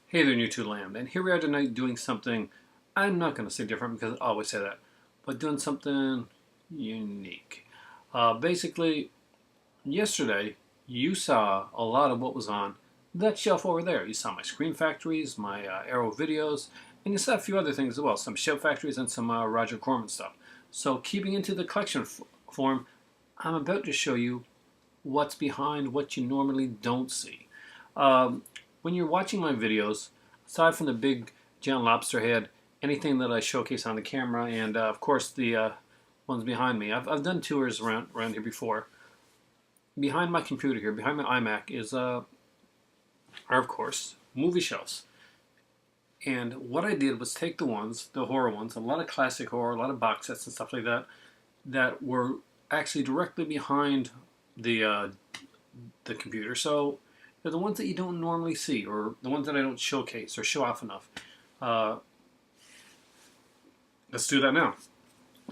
Hey there, New to Land, and here we are tonight doing something I'm not going to say different because I always say that, but doing something unique. Basically, yesterday you saw a lot of what was on that shelf over there. You saw my Screen Factories, my Arrow videos, and you saw a few other things as well, some Shout Factories and some Roger Corman stuff. So, keeping into the collection form, I'm about to show you what's behind what you normally don't see. Um, when you're watching my videos, aside from the big giant lobster head, anything that I showcase on the camera, and of course the ones behind me, I've done tours around here before. Behind my computer here, behind my iMac, are of course movie shelves. And what I did was take the horror ones, a lot of classic horror, a lot of box sets and stuff like that, that were actually directly behind the uh, the computer. So they're the ones that you don't normally see, or the ones that I don't showcase or show off enough. Uh, let's do that now.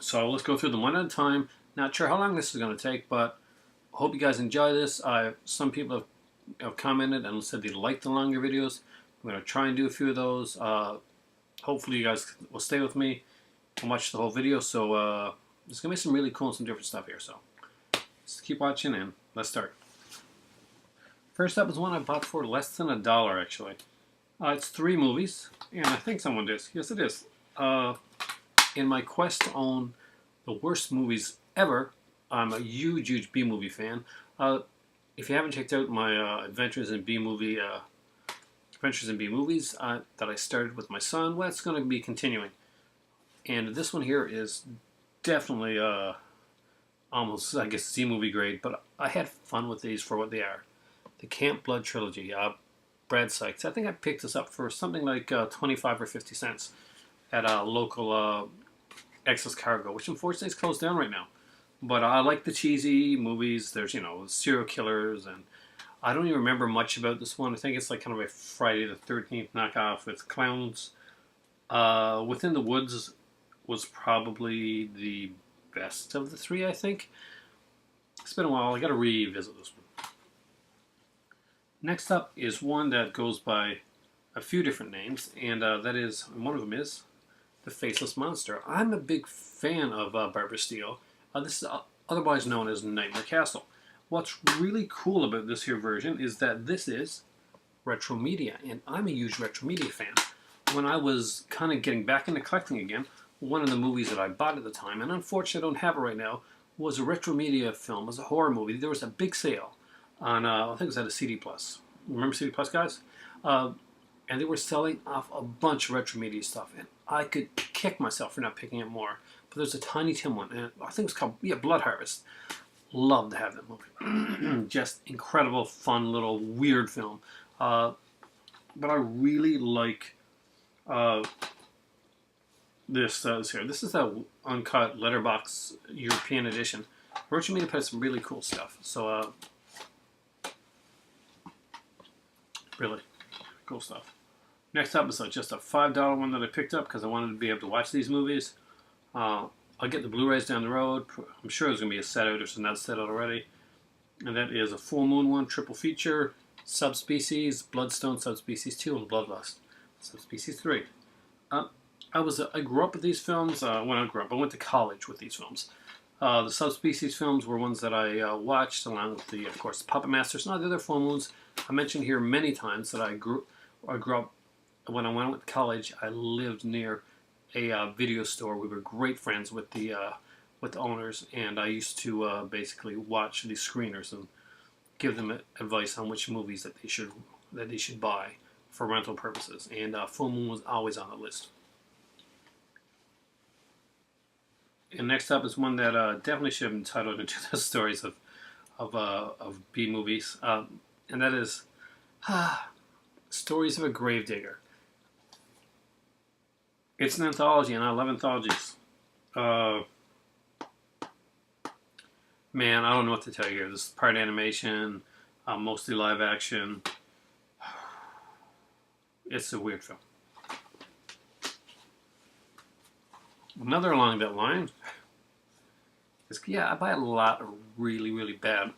So let's go through them one at a time. Not sure how long this is going to take, but I hope you guys enjoy this. Some people have commented and said they like the longer videos. I'm going to try and do a few of those. Hopefully you guys will stay with me and watch the whole video. So there's going to be some really cool and some different stuff here. So just keep watching and let's start. First up is one I bought for less than $1 actually. It's 3 movies, and I think someone did. Yes, it is. In my quest to own the worst movies ever, I'm a huge B movie fan. If you haven't checked out my Adventures in B Movies that I started with my son, well, it's going to be continuing. And this one here is definitely almost, I guess, Z movie grade, but I had fun with these for what they are. The Camp Blood trilogy. Brad Sykes. I think I picked this up for something like 25 or 50 cents at a local Excess Cargo, which unfortunately is closed down right now. But I like the cheesy movies. There's, serial killers, and I don't even remember much about this one. I think it's like kind of a Friday the 13th knockoff with clowns. Within the Woods was probably the best of the 3, I think. It's been a while. I got to revisit this one. Next up is one that goes by a few different names, and one of them is The Faceless Monster. I'm a big fan of Barbara Steele. This is otherwise known as Nightmare Castle. What's really cool about this here version is that this is retro media, and I'm a huge retro media fan. When I was kind of getting back into collecting again, one of the movies that I bought at the time, and unfortunately I don't have it right now, was a retro media film, was a horror movie. There was a big sale on, I think it was at a CD Plus. Remember CD Plus, guys? And they were selling off a bunch of retro media stuff, and I could kick myself for not picking up more. But there's a Tiny Tim one, and I think it's called Blood Harvest. Love to have that movie. Just incredible, fun, little weird film. But I really like this here. This is the uncut letterbox European edition. Retro media has some really cool stuff. So really cool stuff. Next up is just a $5 one that I picked up because I wanted to be able to watch these movies. I'll get the Blu-rays down the road. I'm sure there's going to be a set out if it's not set out already. And that is a Full Moon one, triple feature, Subspecies, Bloodstone, Subspecies 2, and Bloodlust, Subspecies 3. I grew up with these films. I went to college with these films. The Subspecies films were ones that I watched along with of course, Puppet Masters and all the other Full Moons. I mentioned here many times that I grew up, when I went to college, I lived near a video store. We were great friends with the owners, and I used to basically watch these screeners and give them advice on which movies that they should buy for rental purposes. And Full Moon was always on the list. And next up is one that definitely should have been titled into the stories of B movies, and that is Stories of a Gravedigger. It's an anthology, and I love anthologies. Man, I don't know what to tell you here. This is part animation, mostly live action. It's a weird film. Another along that line is, I buy a lot of really bad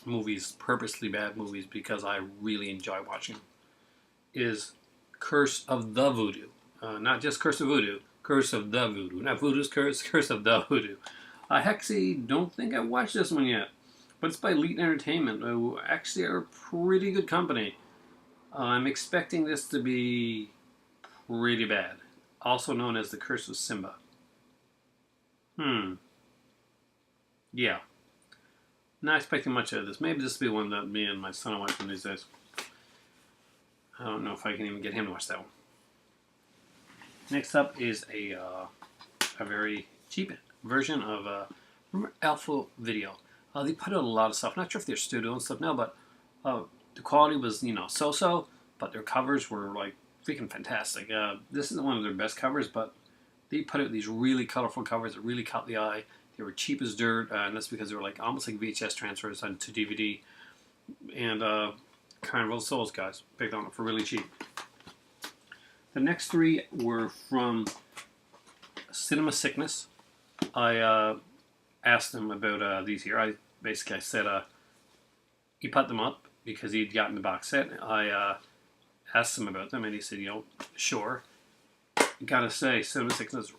movies, purposely bad movies, because I really enjoy watching them, is Curse of the Voodoo. Not just Curse of Voodoo, Curse of the Voodoo. Not Voodoo's Curse, Curse of the Voodoo. I actually don't think I've watched this one yet, but it's by Elite Entertainment, who actually are a pretty good company. I'm expecting this to be pretty bad, also known as The Curse of Simba. Yeah. Not expecting much out of this. Maybe this will be one that me and my son will watch one of these days. I don't know if I can even get him to watch that one. Next up is a very cheap version of remember Alpha Video. They put out a lot of stuff. Not sure if they're studio and stuff now, but the quality was, so-so, but their covers were like freaking fantastic. This isn't one of their best covers, but they put out these really colorful covers that really caught the eye. They were cheap as dirt, and that's because they were like almost like VHS transfers onto DVD. And Carnival of Souls guys picked on it for really cheap. The next three were from Cinema Sickness. I asked him about these here. I said he put them up because he'd gotten the box set. I asked him about them, and he said, sure. Gotta say, Cinema Sickness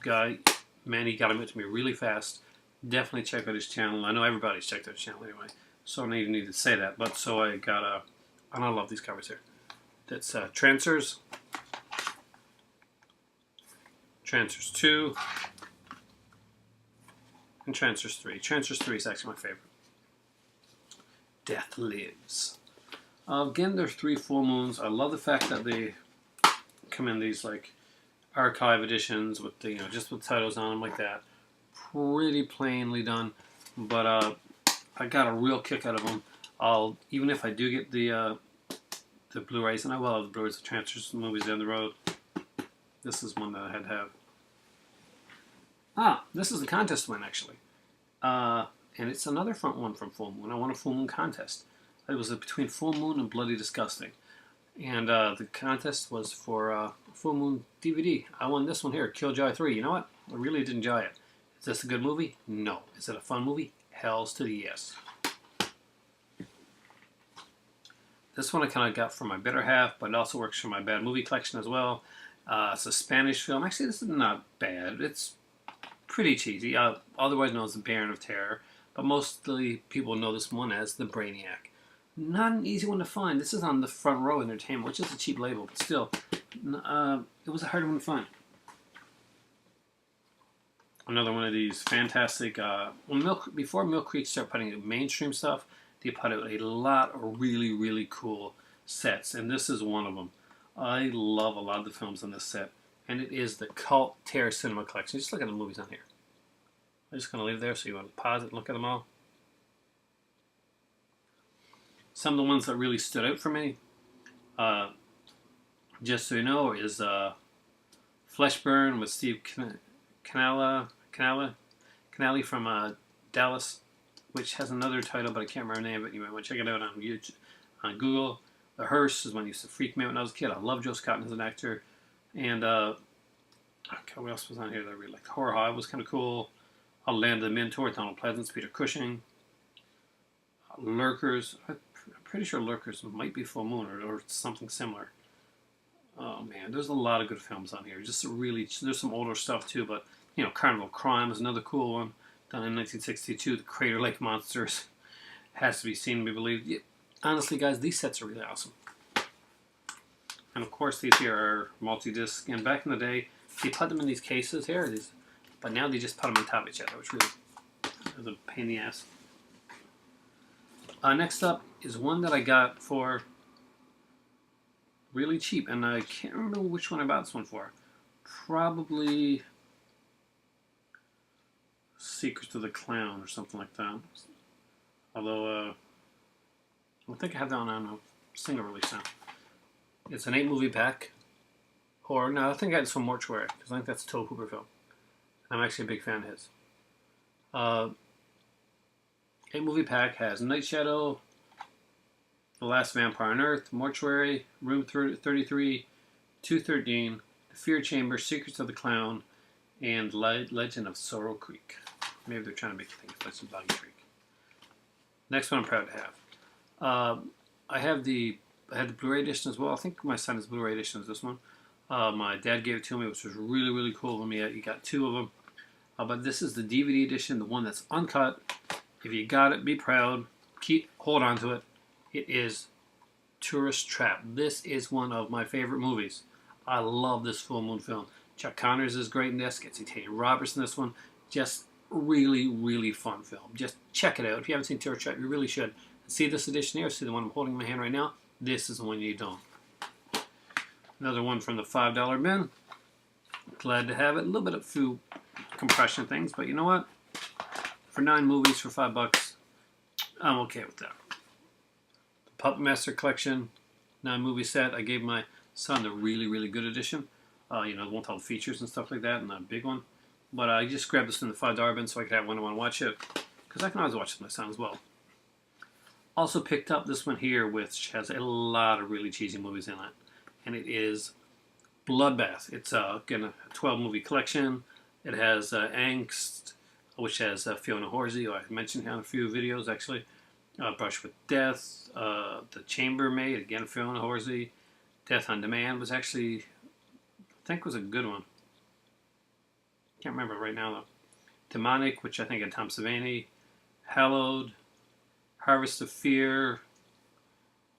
guy, man, he got them out to me really fast. Definitely check out his channel. I know everybody's checked out his channel anyway, so I don't even need to say that. But so I got and I love these covers here. That's Trancers, Trancers 2, and Trancers 3. Trancers 3 is actually my favorite. Death Lives. Again, there's 3 full moons. I love the fact that they come in these like archive editions with the, just with titles on them like that. Pretty plainly done, but I got a real kick out of them. Even if I do get the Blu-rays, and I will have the Blu-rays of Trancers movies down the road. This is one that I had to have. This is the contest one actually, and it's another front one from Full Moon. I won a Full Moon contest. It was between Full Moon and Bloody Disgusting. And the contest was for Full Moon DVD. I won this one here, Killjoy 3. You know what? I really did enjoy it. Is this a good movie? No. Is it a fun movie? Hells to the yes. This one I kind of got for my better half, but it also works for my bad movie collection as well. It's a Spanish film. Actually, this is not bad. It's pretty cheesy. Otherwise known as The Baron of Terror. But mostly people know this one as The Brainiac. Not an easy one to find. This is on the Front Row Entertainment, which is a cheap label, but still, it was a hard one to find. Another one of these fantastic. Before Mill Creek started putting out mainstream stuff, they put out a lot of really, really cool sets, and this is one of them. I love a lot of the films on this set, and it is the Cult Terror Cinema Collection. Just look at the movies on here. I'm just going to leave it there so you want to pause it and look at them all. Some of the ones that really stood out for me, just so you know, is Fleshburn with Steve Canale from Dallas, which has another title, but I can't remember the name of it. You might want to check it out on YouTube, on Google. The Hearse is one that used to freak me out when I was a kid. I love Joe Scott as an actor. And what else was on here that I really liked? Horror High was kind of cool. Land of the Minotaur, Donald Pleasance, Peter Cushing. Lurkers. I'm pretty sure Lurkers might be Full Moon or something similar. Oh man, there's a lot of good films on here. Just really, there's some older stuff too, but Carnival Crime is another cool one, done in 1962. The Crater Lake Monsters has to be seen, we believe. Yeah, honestly, guys, these sets are really awesome. And of course, these here are multi-disc. And back in the day, they put them in these cases here, but now they just put them on top of each other, which really is a pain in the ass. Next up is one that I got for really cheap, and I can't remember which one I bought this one for. Probably Secrets of the Clown or something like that. Although, I think I have that on a single release now. It's an 8-movie pack. Or, no, I think I got this from Mortuary, because I think that's a Tobe Hooper film. I'm actually a big fan of his. 8-movie pack has Night Shadow, The Last Vampire on Earth, Mortuary, Room 33, 213, The Fear Chamber, Secrets of the Clown, and Legend of Sorrow Creek. Maybe they're trying to make you think it's like some Boggy Creek. Next one I'm proud to have. I have the I had the Blu-ray edition as well. I think my son has Blu-ray edition of this one. My dad gave it to me, which was really, really cool of me. You got two of them. But this is the DVD edition, the one that's uncut. If you got it, be proud. Hold on to it. It is Tourist Trap. This is one of my favorite movies. I love this full moon film. Chuck Connors is great in this. Gets Tanya Roberts in this one. Just really, really fun film. Just check it out. If you haven't seen Tourist Trap, you really should. See this edition here. See the one I'm holding in my hand right now. This is the one you need to own. Another one from the $5 bin. Glad to have it. A little bit of few compression things, but you know what? For 9 movies for $5, I'm okay with that. The Puppet Master Collection 9 movie set. I gave my son the really, really good edition. You know, the one with all the features and stuff like that, and a big one. But I just grabbed this in the $5 bin so I could have when I want to watch it, because I can always watch it with my son as well. Also picked up this one here, which has a lot of really cheesy movies in it, and it is Bloodbath. It's again a 12 movie collection. It has Angst, which has Fiona Horsey, who I mentioned in a few videos actually. Brush with Death, The Chambermaid, again Fiona Horsey. Death on Demand was actually, I think, was a good one. Can't remember right now though. Demonic, which I think had Tom Savini. Hallowed, Harvest of Fear,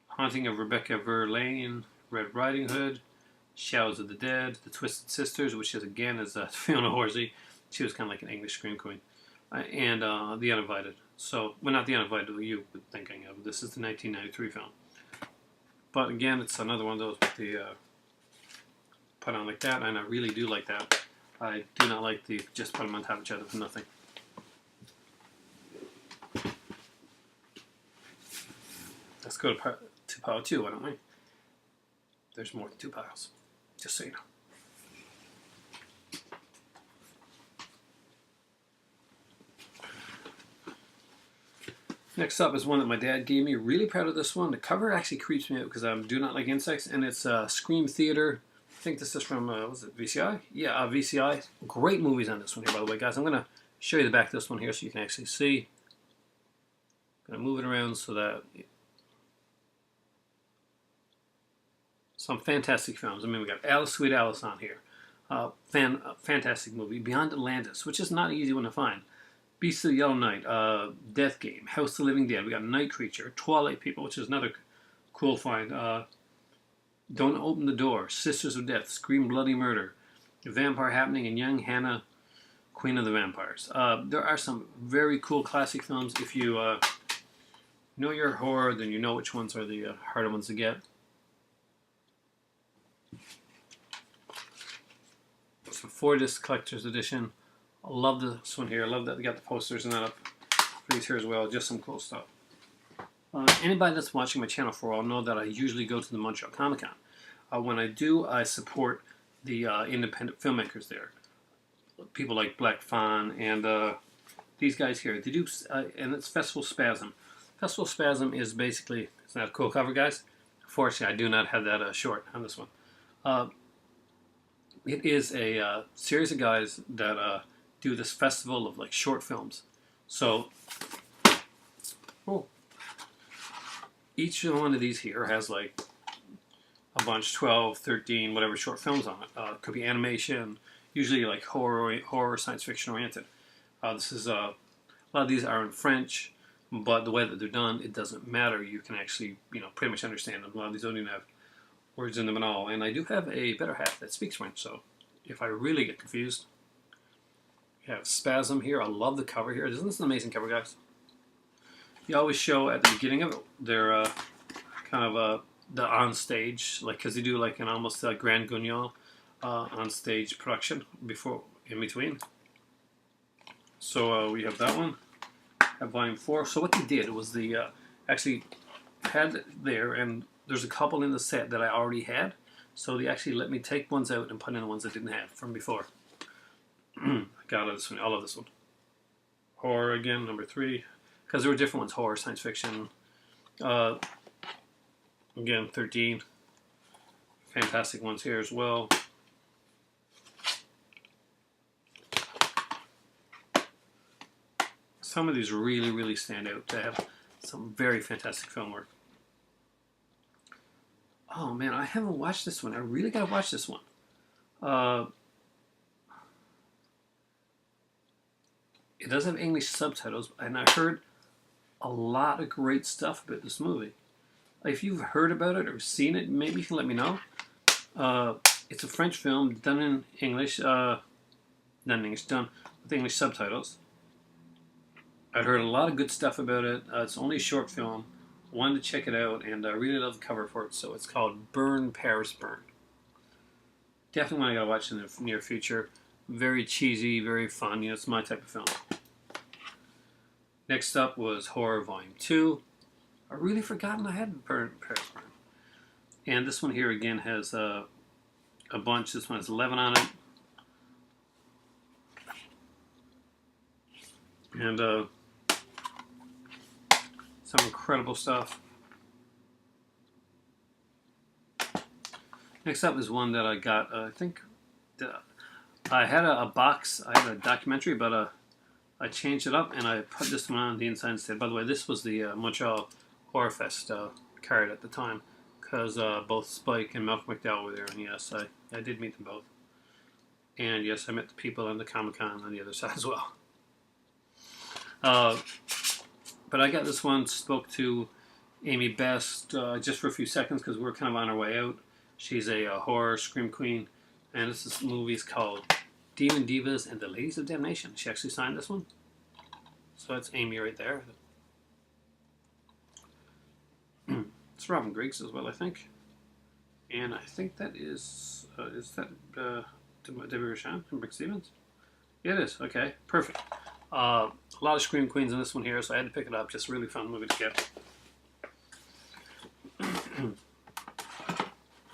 Haunting of Rebecca Verlaine, Red Riding Hood, Shadows of the Dead, The Twisted Sisters, which is again is Fiona Horsey. She was kind of like an English scream queen, and The Uninvited. So, well, not The Uninvited, you were thinking of. This is the 1993 film. But again, it's another one of those with the put on like that, and I really do like that. I do not like the just put them on top of each other for nothing. Let's go to pile 2, why don't we? There's more than 2 piles, just so you know. Next up is one that my dad gave me. Really proud of this one. The cover actually creeps me out because I do not like insects, and it's Scream Theater. I think this is from, was it VCI? Yeah, VCI. Great movies on this one here, by the way, guys. I'm going to show you the back of this one here so you can actually see. I'm going to move it around so that... Some fantastic films. I mean, we got Alice, Sweet Alice on here. Fantastic movie. Beyond Atlantis, which is not an easy one to find. Beast of the Yellow Night, Death Game, House of the Living Dead. We got Night Creature, Twilight People, which is another cool find. Don't Open the Door, Sisters of Death, Scream Bloody Murder, Vampire Happening, and Young Hannah, Queen of the Vampires. There are some very cool classic films. If you know your horror, then you know which ones are the harder ones to get. It's a 4-disc collector's edition. I love this one here. I love that they got the posters and that up for these here as well. Just some cool stuff. Anybody that's watching my channel for a while know that I usually go to the Montreal Comic Con. When I do, I support the independent filmmakers there. People like Black Fawn and these guys here. They do, and it's Festival Spasm. Festival Spasm is basically, it's not a cool cover, guys. Unfortunately, I do not have that short on this one. It is a series of guys that do this festival of like short films. So each one of these here has like a bunch, 12, 13, whatever short films on it. Could be animation, usually like horror, science fiction oriented. This is a lot of these are in French, but the way that they're done, it doesn't matter. You can actually, pretty much understand them. A lot of these don't even have words in them at all. And I do have a better half that speaks French, so if I really get confused, we have Spasm here. I love the cover here. Isn't this an amazing cover, guys? You always show at the beginning of it, they're kind of the on stage, like, because they do like an almost Grand Guignol on stage production in between. So we have that one at volume 4. So what they did was they actually had it there, and there's a couple in the set that I already had. So they actually let me take ones out and put in the ones I didn't have from before. I got this one. I love this one. Horror again, number 3. Because there were different ones. Horror, science fiction. Again, 13. Fantastic ones here as well. Some of these really, really stand out to have some very fantastic film work. Oh man, I haven't watched this one. I really gotta watch this one. Uh, it does have English subtitles, and I heard a lot of great stuff about this movie. If you've heard about it or seen it, maybe you can let me know. Uh, it's a French film done in English, not in English, done with English subtitles. I've heard a lot of good stuff about it. It's only a short film. Wanted to check it out, and I really love the cover for it. So it's called Burn, Paris, Burn. Definitely one I gotta watch in the near future. Very cheesy, very fun. You know, it's my type of film. Next up was Horror Volume 2. I really forgotten I had Burn, Paris, Burn. And this one here again has a bunch. This one has 11 on it. And some incredible stuff. Next up is one that I got, I think, I had a box, I had a documentary, but I changed it up and I put this one on the inside instead. By the way, this was the Montreal Horror Fest card at the time, because both Spike and Malcolm McDowell were there, and yes, I did meet them both. And yes, I met the people on the Comic-Con on the other side as well. But I got this one, spoke to Amy Best just for a few seconds because we're kind of on our way out. She's a horror scream queen, and this movie is called Demon Divas and the Ladies of Damnation. She actually signed this one. So that's Amy right there. It's Robin Griggs as well, I think. And I think that is that Debbie Rochon and Rick Stevens? Yeah, it is. Okay, perfect. A lot of scream queens in this one here, so I had to pick it up. Just a really fun movie to get.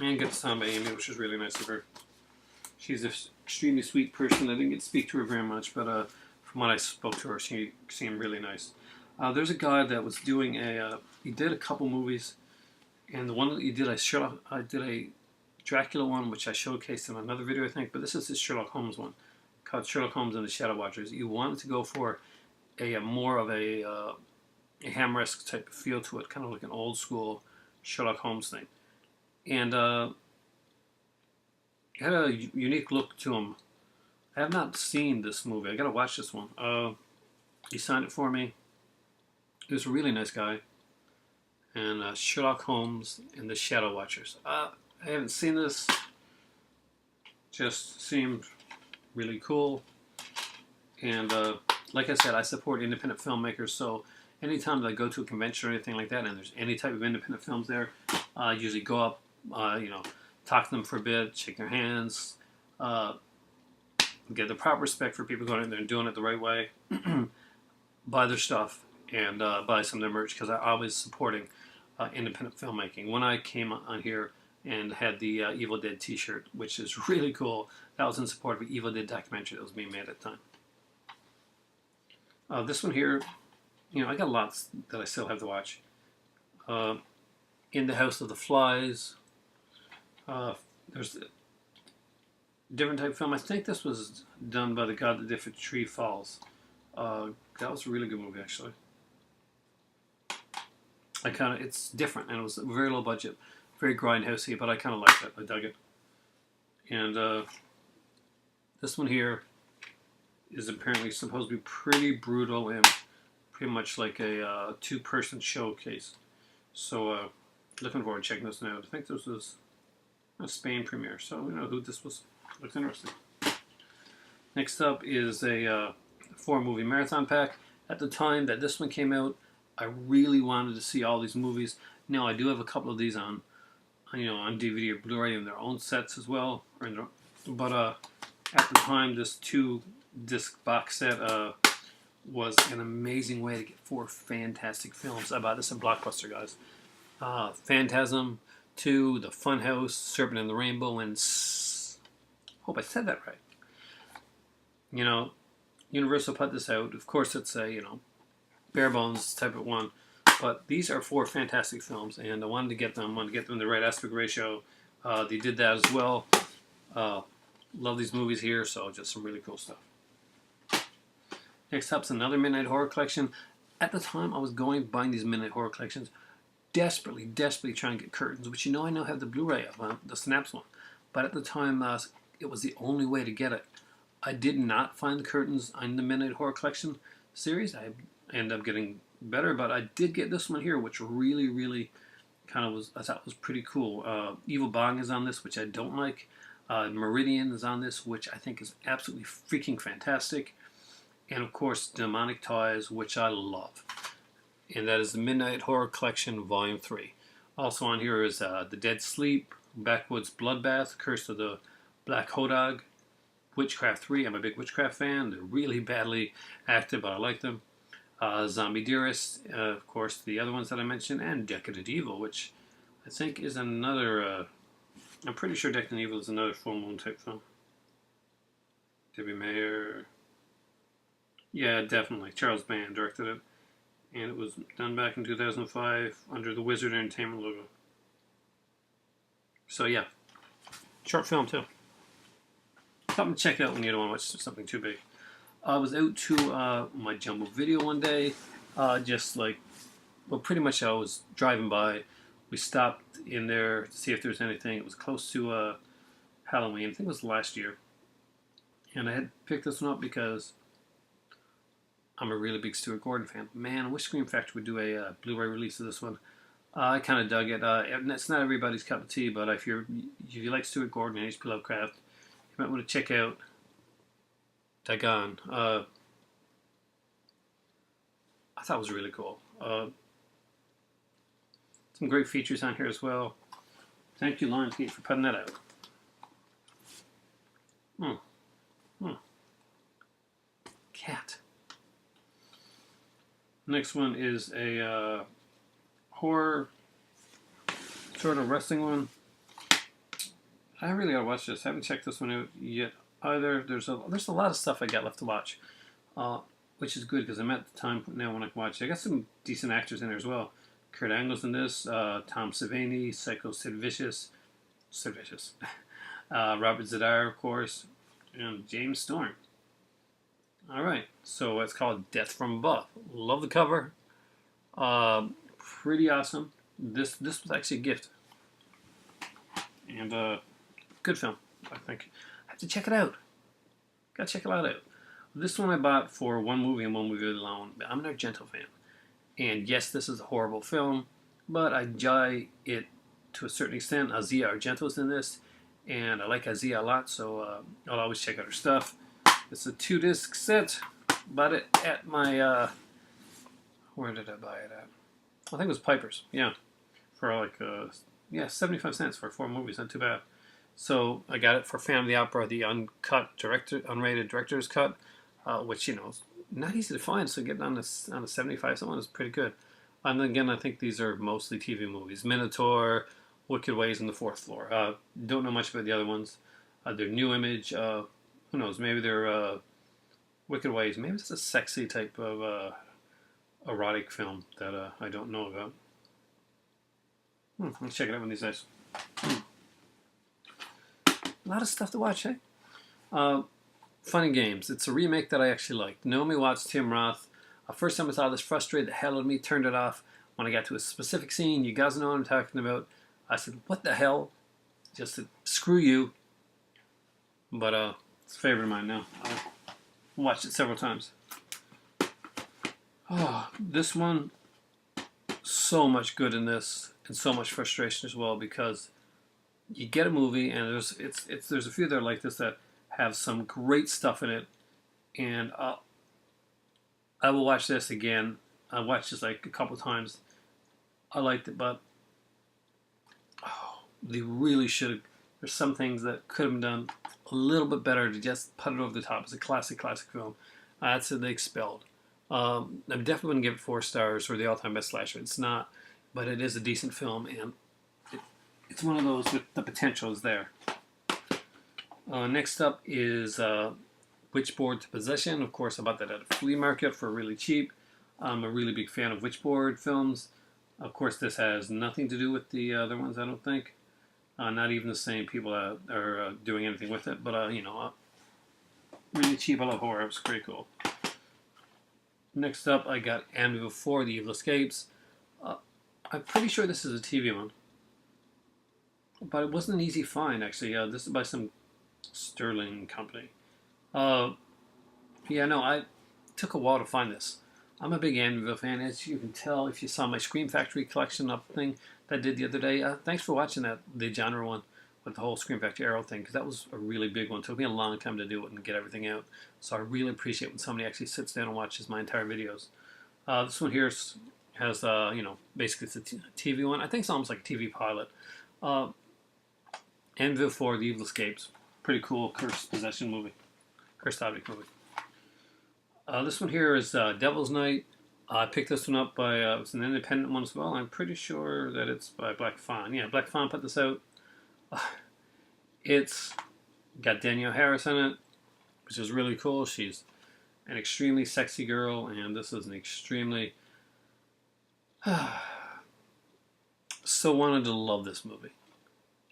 And get to sound by Amy, which is really nice of her. She's an extremely sweet person. I didn't get to speak to her very much, but from what I spoke to her, she seemed really nice. There's a guy that was doing he did a couple movies, and the one that he did, I did a Dracula one, which I showcased in another video, I think, but this is his Sherlock Holmes one, called Sherlock Holmes and the Shadow Watchers. You wanted to go for a more of a Hammer-esque type of feel to it, kind of like an old school Sherlock Holmes thing. And it had a unique look to him. I have not seen this movie. I gotta watch this one. He signed it for me. He was a really nice guy. And Sherlock Holmes and the Shadow Watchers. I haven't seen this. Just seemed really cool. And like I said, I support independent filmmakers, so anytime that I go to a convention or anything like that and there's any type of independent films there, I usually go up, talk to them for a bit, shake their hands, get the proper respect for people going in there and doing it the right way, buy their stuff, and buy some of their merch, because I'm always supporting independent filmmaking. When I came on here and had the Evil Dead t-shirt, which is really cool, that was in support of an Evil Dead documentary that was being made at the time. This one here, I got lots that I still have to watch. In the House of the Flies. There's a different type of film. I think this was done by the guy that did For Tree Falls. That was a really good movie, actually. It's different, and it was a very low budget, very grindhousey, but I kind of liked it. I dug it. And this one here is apparently supposed to be pretty brutal and pretty much like a two-person showcase. So looking forward to checking this one out. I think this was a Spain premiere, so we know who this was. Looks interesting. Next up is a 4-movie marathon pack. At the time that this one came out, I really wanted to see all these movies. Now I do have a couple of these on DVD or Blu-ray in their own sets as well. But at the time, this 2-disc box set was an amazing way to get 4 fantastic films. I bought this in Blockbuster, guys. Phantasm 2, The Funhouse, Serpent and the Rainbow, and hope I said that right. Universal put this out. Of course, it's a bare bones type of one, but these are 4 fantastic films, and I wanted to get them. In the right aspect ratio. They did that as well. Love these movies here, so just some really cool stuff. Next up's another Midnight Horror Collection. At the time I was buying these Midnight Horror Collections, desperately, desperately trying to get curtains, which I now have the Blu-ray of, the Snaps one. But at the time, it was the only way to get it. I did not find the curtains in the Midnight Horror Collection series. I ended up getting better, but I did get this one here, which really, really kind of I thought was pretty cool. Evil Bong is on this, which I don't like. Meridian is on this, which I think is absolutely freaking fantastic. And of course, Demonic Toys, which I love. And that is the Midnight Horror Collection Volume 3. Also on here is The Dead Sleep, Backwoods Bloodbath, Curse of the Black Hodag, Witchcraft 3. I'm a big Witchcraft fan. They're really badly acted, but I like them. Zombie Dearest, of course, the other ones that I mentioned, and Decadent Evil, which I think is another, I'm pretty sure Decadent Evil is another full moon type film. Debbie Mayer. Yeah, definitely. Charles Band directed it. And it was done back in 2005 under the Wizard Entertainment logo. So yeah, short film too. Something to check out when you don't want to watch something too big. I was out to my Jumbo Video one day, just like, well, pretty much I was driving by. We stopped in there to see if there was anything. It was close to Halloween. I think it was last year. And I had picked this one up because I'm a really big Stuart Gordon fan. Man, I wish Scream Factory would do a Blu-ray release of this one. I kind of dug it. It's not everybody's cup of tea, but if you like Stuart Gordon and H.P. Lovecraft, you might want to check out Dagon. I thought it was really cool. Some great features on here as well. Thank you, Lionsgate, for putting that out. Cat. Next one is a horror sort of wrestling one. I really gotta watch this. I haven't checked this one out yet either. There's a lot of stuff I got left to watch, which is good because I'm at the time now when I can watch it. I got some decent actors in there as well. Kurt Angle's in this. Tom Savini, Psycho Sid Vicious, Robert Z'Dar, of course, and James Storm. All right, so it's called Death from Above. Love the cover. Pretty awesome. This was actually a gift, and good film. I think I have to check it out. Gotta check it out. This one I bought for one movie and one movie alone. I'm an Argento fan, and yes, this is a horrible film, but I enjoy it to a certain extent. Asia Argento's in this, and I like Asia a lot, so I'll always check out her stuff. It's a 2-disc set. Bought it at my, where did I buy it at? I think it was Piper's, yeah. For like, 75 cents for 4 movies, not too bad. So I got it for Phantom of the Opera, the unrated director's cut, which, is not easy to find, so getting on a 75 someone is pretty good. And again, I think these are mostly TV movies. Minotaur, Wicked Ways, and The Fourth Floor. Don't know much about the other ones. They're New Image, who knows? Maybe they're Wicked Ways. Maybe it's a sexy type of erotic film that I don't know about. Let's check it out one of these days. A lot of stuff to watch, eh? Fun and Games. It's a remake that I actually liked. Naomi Watts, Tim Roth. First time I saw this, frustrated the hell out of me. Turned it off. When I got to a specific scene, you guys know what I'm talking about. I said, "What the hell?" Just said, "Screw you." But it's a favorite of mine now. I've watched it several times. Oh, this one, so much good in this, and so much frustration as well, because you get a movie and there's a few that are like this that have some great stuff in it, and I will watch this again. I watched this like a couple times. I liked it, but they really should have. There's some things that could have been done a little bit better to just put it over the top. It's a classic film. That's The Expelled. I'm definitely going to give it 4 stars or the all-time best slasher. It's not, but it is a decent film, and it's one of those with the potential is there. Next up is Witchboard to Possession. Of course, I bought that at a flea market for really cheap. I'm a really big fan of Witchboard films. Of course, this has nothing to do with the other ones, I don't think. Not even the same people are doing anything with it, but really cheap. I love horror. It was pretty cool. Next up, I got Amityville 4: The Evil Escapes. I'm pretty sure this is a TV one, but it wasn't an easy find actually. This is by some Sterling company. Uh, yeah, no, I took a while to find this. I'm a big Amityville fan, as you can tell if you saw my Scream Factory collection up thing that I did the other day. Thanks for watching that, the genre one with the whole Scream Factory Arrow thing, because that was a really big one. It took me a long time to do it and get everything out. So I really appreciate when somebody actually sits down and watches my entire videos. This one here has, basically it's a TV one. I think it's almost like a TV pilot. Amityville 4, The Evil Escapes. Pretty cool cursed possession movie. Cursed object movie. This one here is Devil's Night. I picked this one up by, it's an independent one as well. I'm pretty sure that it's by Black Fawn. Yeah, Black Fawn put this out. It's got Danielle Harris in it, which is really cool. She's an extremely sexy girl, and this is an extremely... so wanted to love this movie.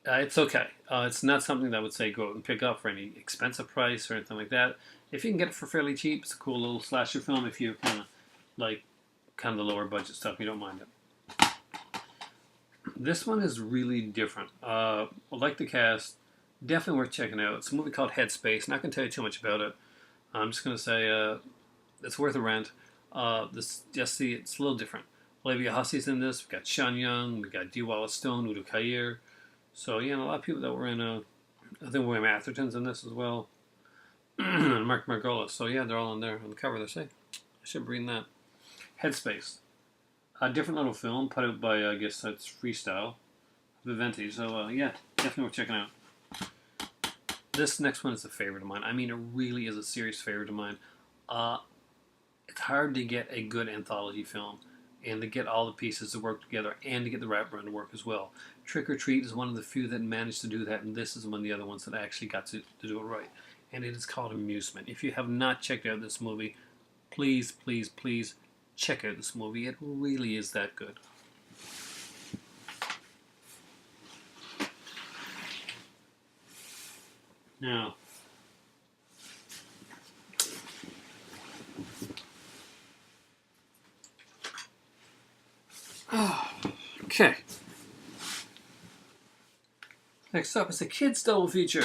It's okay. It's not something that I would say go out and pick up for any expensive price or anything like that. If you can get it for fairly cheap, it's a cool little slasher film if you kind of like the lower budget stuff. You don't mind it. This one is really different. I like the cast. Definitely worth checking out. It's a movie called Headspace. Not going to tell you too much about it. I'm just going to say it's worth a rent. It's a little different. Olivia Hussey's in this. We've got Sean Young. We've got Dee Wallace Stone, Udo Kier. So, yeah, and a lot of people that were in, I think William Atherton's in this as well. And Mark Margolis. So, yeah, they're all in there on the cover. They say. I should bring that. Headspace. A different little film put out by, I guess that's Freestyle. Viventi. So, yeah, definitely worth checking out. This next one is a favorite of mine. I mean, it really is a serious favorite of mine. It's hard to get a good anthology film and to get all the pieces to work together and to get the wraparound to work as well. Trick or Treat is one of the few that managed to do that, and this is one of the other ones that actually got to do it right. And it is called Amusement. If you have not checked out this movie, please, please, please check out this movie. It really is that good. Now, okay. Next up is a kids double feature.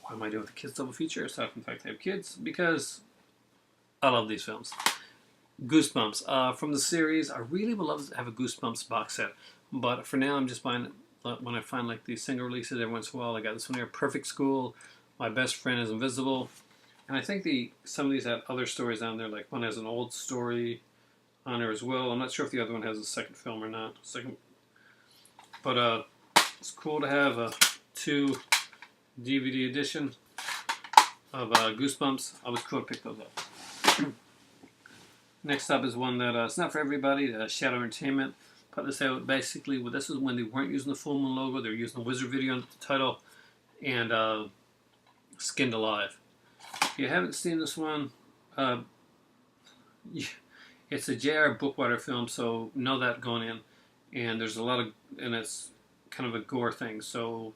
Why am I doing the kids double feature? Aside from the fact I have kids, because I love these films. Goosebumps. From the series, I really would love to have a Goosebumps box set, but for now I'm just buying it when I find like these single releases every once in a while. I got this one here, Perfect School. My Best Friend is Invisible. And I think some of these have other stories on there, like one has an old story on there as well. I'm not sure if the other one has a second film or not. But it's cool to have a 2 DVD edition of Goosebumps. I was cool to pick those up. Next up is one that it's not for everybody. Shadow Entertainment put this out. Basically, this is when they weren't using the Full Moon logo. They were using the Wizard video on the title. And Skinned Alive. If you haven't seen this one, it's a J.R. Bookwater film, so know that going in. And there's a lot of, and it's kind of a gore thing, so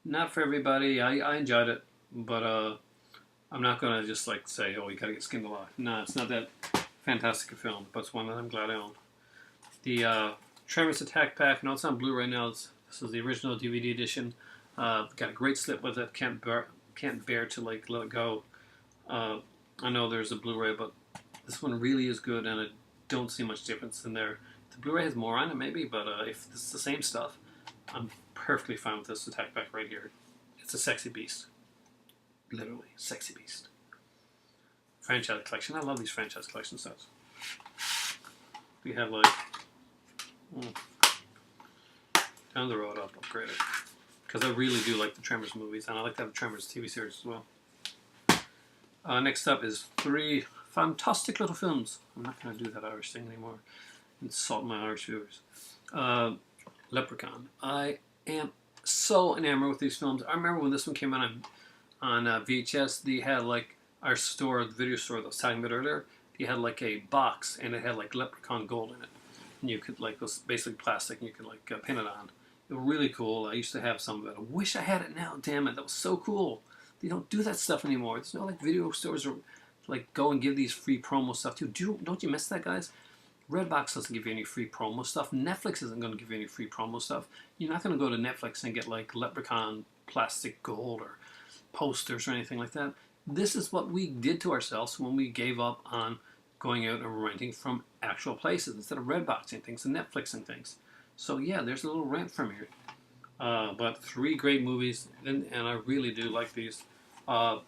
not for everybody. I enjoyed it, but I'm not going to just like say, oh, you got to get Skinned Alive. No, it's not that fantastic a film, but it's one that I'm glad I own. The Tremors Attack Pack, no, it's on Blu-ray now. This is the original DVD edition. Got a great slip with it. Can't bear to like let it go. I know there's a Blu-ray, but this one really is good, and I don't see much difference in there. The Blu-ray has more on it, maybe, but if it's the same stuff, I'm perfectly fine with this Attack Pack right here. It's a sexy beast, literally sexy beast. Franchise collection. I love these franchise collection sets. We have like down the road, I'll upgrade it. Because I really do like the Tremors movies, and I like to have the Tremors TV series as well. Next up is 3 fantastic little films. I'm not going to do that Irish thing anymore. Insult my Irish viewers. Leprechaun. I am so enamored with these films. I remember when this one came out on VHS, they had like our store, the video store that I was talking about earlier, they had like a box, and it had like Leprechaun gold in it. And you could like, it was basically plastic, and you could like pin it on. It was really cool. I used to have some of it. I wish I had it now. Damn it, that was so cool. They don't do that stuff anymore. There's no like video stores or like go and give these free promo stuff too. Don't you miss that, guys? Redbox doesn't give you any free promo stuff. Netflix isn't going to give you any free promo stuff. You're not going to go to Netflix and get like Leprechaun plastic gold or posters or anything like that. This is what we did to ourselves when we gave up on going out and renting from actual places instead of Redboxing things and Netflixing things. So yeah, there's a little rant from here. But 3 great movies, and I really do like these. I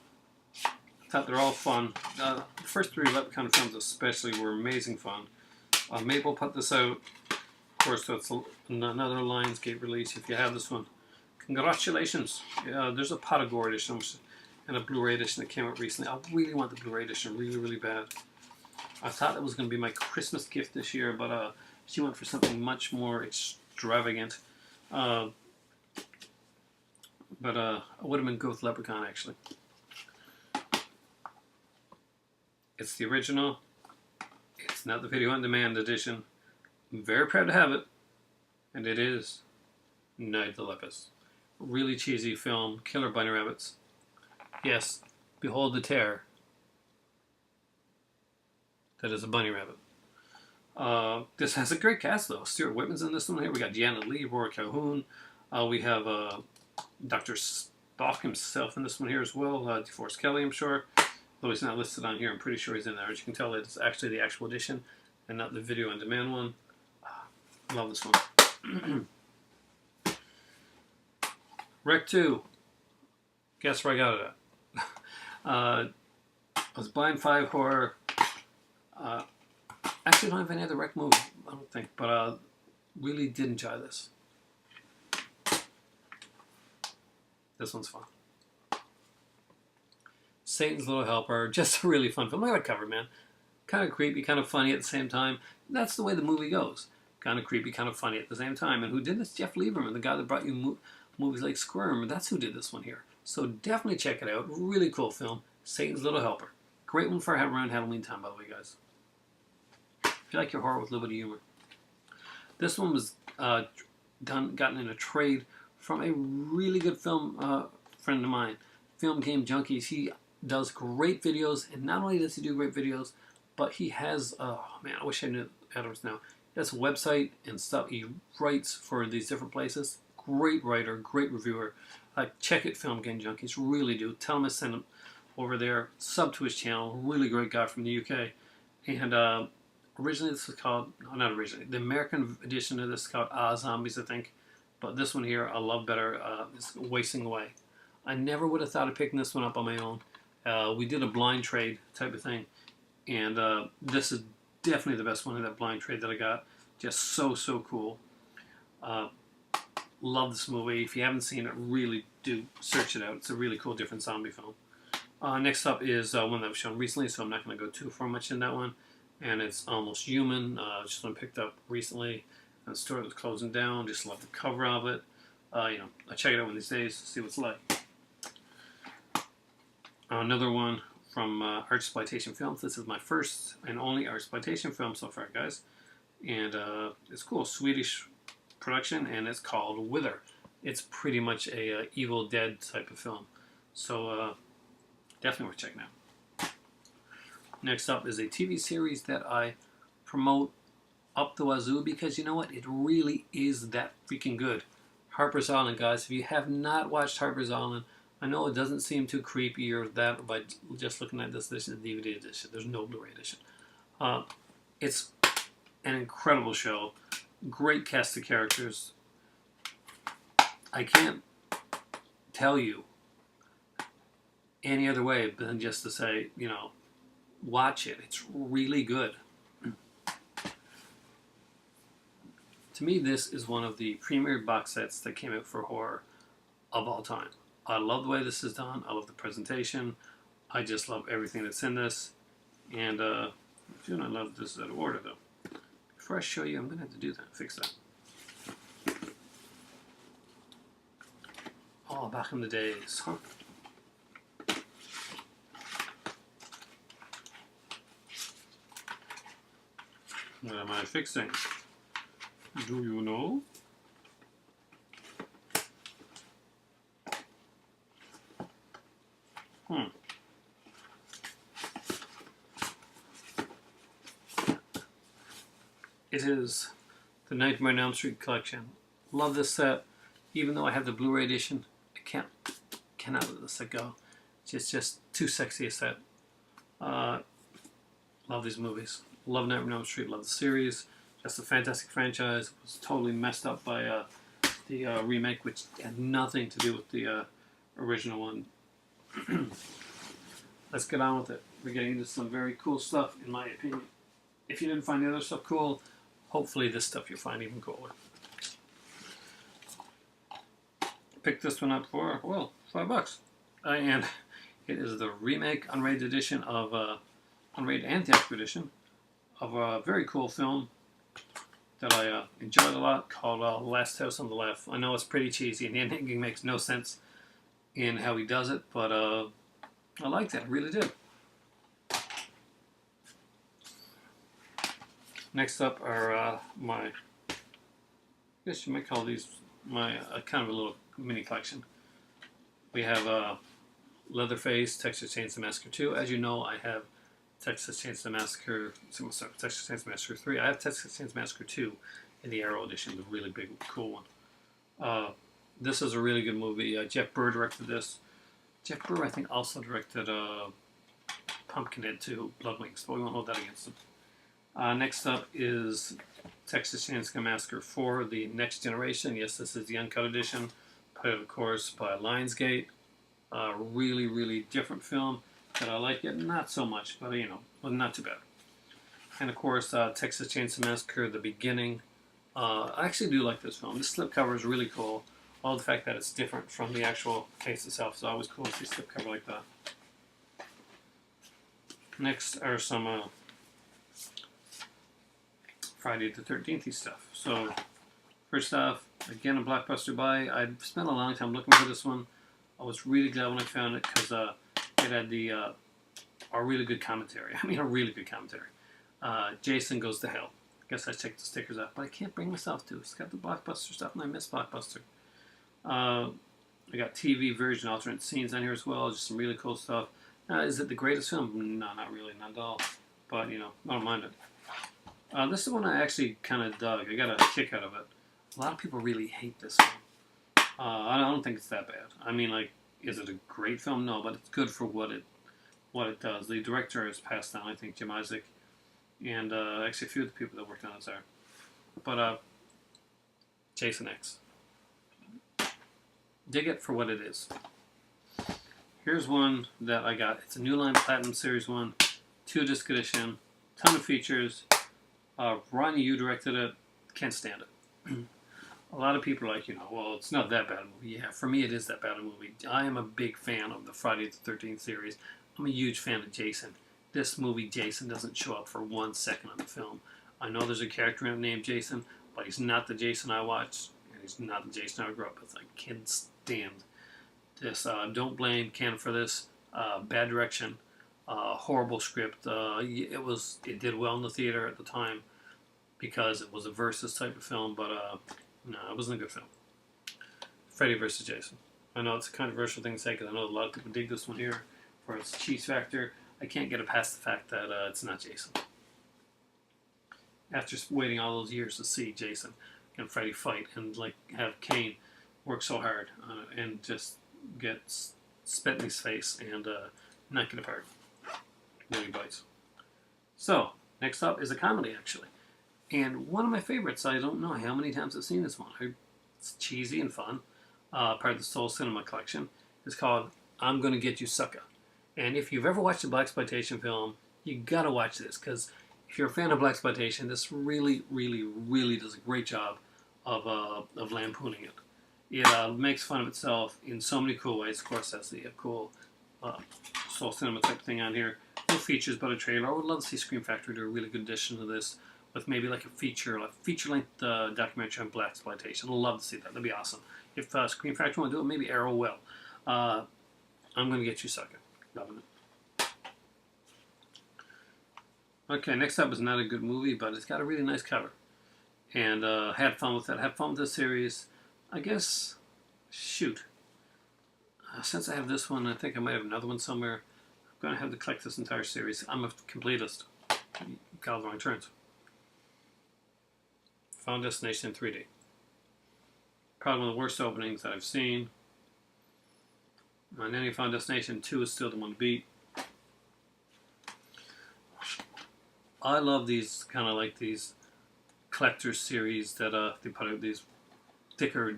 thought they're all fun. The first 3 Leprechaun films especially were amazing fun. Mabel put this out. Of course, that's another Lionsgate release. If you have this one, congratulations. There's a Pot of Gore edition and a Blu-ray edition that came out recently. I really want the Blu-ray edition really, really bad. I thought it was going to be my Christmas gift this year, but she went for something much more extravagant. But I would have been good with Leprechaun, actually. It's the original. It's not the video-on-demand edition. I'm very proud to have it. And it is Night of the Lepus. Really cheesy film. Killer bunny rabbits. Yes, behold the terror. That is a bunny rabbit. This has a great cast, though. Stuart Whitman's in this one here. We got Janet Leigh, Rory Calhoun. We have Dr. Spock himself in this one here as well. DeForest Kelley, I'm sure. Though he's not listed on here, I'm pretty sure he's in there. As you can tell, it's actually the actual edition and not the video-on-demand one. I love this one. Rec 2. Guess where I got it at? I was buying 5 horror. Actually, I don't have any other Rec movie, I don't think, but really did enjoy this. This one's fun. Satan's Little Helper, just a really fun film. Look at the cover, man. Kind of creepy, kind of funny at the same time. That's the way the movie goes. Kind of creepy, kind of funny at the same time. And who did this? Jeff Lieberman, the guy that brought you movies like Squirm. That's who did this one here. So definitely check it out. Really cool film. Satan's Little Helper. Great one for around Halloween time, by the way, guys. If you like your horror with a little bit of humor. This one was gotten in a trade from a really good film friend of mine, Film Game Junkies. He does great videos, and not only does he do great videos, but he has, oh man, I wish I knew Adams now. He has a website and stuff. He writes for these different places. Great writer, great reviewer. Check it, Film Game Junkies. Really do. Tell him I sent him over there. Sub to his channel. Really great guy from the UK. And originally this was called, no, not originally, the American edition of this is called Zombies, I think. But this one here I love better. It's Wasting Away. I never would have thought of picking this one up on my own. We did a blind trade type of thing. And this is definitely the best one in that blind trade that I got. Just so, so cool. Love this movie. If you haven't seen it, really do search it out. It's a really cool, different zombie film. Next up is one that was shown recently, so I'm not going to go too far much in that one. And it's Almost Human. Just one picked up recently. And the store was closing down. Just love the cover of it. You know, I check it out one of these days, see what it's like. Another one from Artsploitation Films. This is my first and only Artsploitation film so far, guys. And it's cool. Swedish production, and it's called Wither. It's pretty much a Evil Dead type of film. So definitely worth checking out. Next up is a TV series that I promote up the wazoo because you know what? It really is that freaking good. Harper's Island, guys. If you have not watched Harper's Island, I know it doesn't seem too creepy or that by just looking at this. This is the DVD edition. There's no Blu-ray edition. It's an incredible show. Great cast of characters. I can't tell you any other way than just to say, you know, watch it. It's really good. To me, this is one of the premier box sets that came out for horror of all time. I love the way this is done. I love the presentation. I just love everything that's in this. And I do not love this out of order, though. Before I show you, I'm going to have to do that, fix that. Oh, back in the days, huh? What am I fixing? Do you know? It is the Nightmare on Elm Street collection. Love this set. Even though I have the Blu-ray edition, I cannot let this set go. It's just too sexy a set. Love these movies. Love Nightmare on Elm Street. Love the series. Just a fantastic franchise. It was totally messed up by the remake, which had nothing to do with the original one. Let's get on with it. We're getting into some very cool stuff, in my opinion. If you didn't find the other stuff cool, hopefully this stuff you'll find even cooler. Picked this one up for, well, $5. And it is the remake, unrated edition of, unrated and theatrical edition of a very cool film that I enjoyed a lot called Last House on the Left. I know it's pretty cheesy and the ending makes no sense in how he does it, but I liked it, I really did. Next up are my, I guess you might call these my kind of a little mini collection. We have Leatherface, Texas Chainsaw Massacre 2. As you know, I have Texas Chainsaw Massacre, sorry, Texas Chainsaw Massacre 3. I have Texas Chainsaw Massacre 2 in the Arrow edition, the really big, cool one. This is a really good movie. Jeff Burr directed this. Jeff Burr, I think, also directed Pumpkinhead 2, Blood Wings, but we won't hold that against him. Next up is Texas Chainsaw Massacre 4, The Next Generation. Yes, this is the uncut edition, put of course, by Lionsgate. Really, really different film that I like it. Not so much, but you know, well, not too bad. And of course, Texas Chainsaw Massacre, The Beginning. I actually do like this film. This slipcover is really cool. All the fact that it's different from the actual case itself is always cool to see a slipcover like that. Next are some Friday the 13th stuff. So, first off, again a blockbuster buy. I spent a long time looking for this one. I was really glad when I found it because it had a really good commentary. I mean, a really good commentary. Jason Goes to Hell. I guess I checked the stickers out, but I can't bring myself to. It's got the blockbuster stuff, and I miss blockbuster. I got TV version, alternate scenes on here as well. Just some really cool stuff. Is it the greatest film? No, not really, not at all. But you know, I don't mind it. This is one I actually kind of dug. I got a kick out of it. A lot of people really hate this film. I don't think it's that bad. I mean, like, is it a great film? No, but it's good for what it does. The director has passed on, I think, Jim Isaac, and actually a few of the people that worked on it are. But Jason X. Dig it for what it is. Here's one that I got. It's a New Line Platinum Series 1, 2-disc edition, ton of features. Ronnie Yu directed it. Can't stand it. A lot of people are like, you know, well, it's not that bad a movie. Yeah, for me it is that bad a movie. I am a big fan of the Friday the 13th series. I'm a huge fan of Jason. This movie, Jason doesn't show up for 1 second on the film. I know there's a character in it named Jason, but he's not the Jason I watched, and he's not the Jason I grew up with. I can't stand this. Don't blame Ken for this. Bad direction. Horrible script. It did well in the theater at the time because it was a versus type of film, but no, it wasn't a good film. Freddy vs. Jason. I know it's a controversial thing to say because I know a lot of people dig this one here for its cheese factor. I can't get it past the fact that it's not Jason. After waiting all those years to see Jason and Freddy fight and like have Kane work so hard and just get spit in his face and not get apart. Then he bites. So, next up is a comedy, actually. And one of my favorites, I don't know how many times I've seen this one. It's cheesy and fun. Part of the Soul Cinema collection. It's called I'm Gonna Get You Sucker. And if you've ever watched a blaxploitation film, you gotta watch this, because if you're a fan of blaxploitation, this really, really, really does a great job of lampooning it. It makes fun of itself in so many cool ways. Of course, that's the cool Soul Cinema type thing on here. No features, but a trailer. I would love to see Scream Factory do a really good addition to this with maybe like a feature-length documentary on blaxploitation. I'd love to see that. That'd be awesome. If Scream Factory want to do it, maybe Arrow will. I'm Gonna Get You Sucker. Loving it. Okay, next up is not a good movie, but it's got a really nice cover. And had fun with it. Had fun with this series. I guess, shoot. Since I have this one, I think I might have another one somewhere. I'm going to have to collect this entire series. I'm a completist. Got all the wrong turns. Final Destination in 3D. Probably one of the worst openings that I've seen. On any Final Destination, 2 is still the one to beat. I love these kind of like these collector series that they put out, these thicker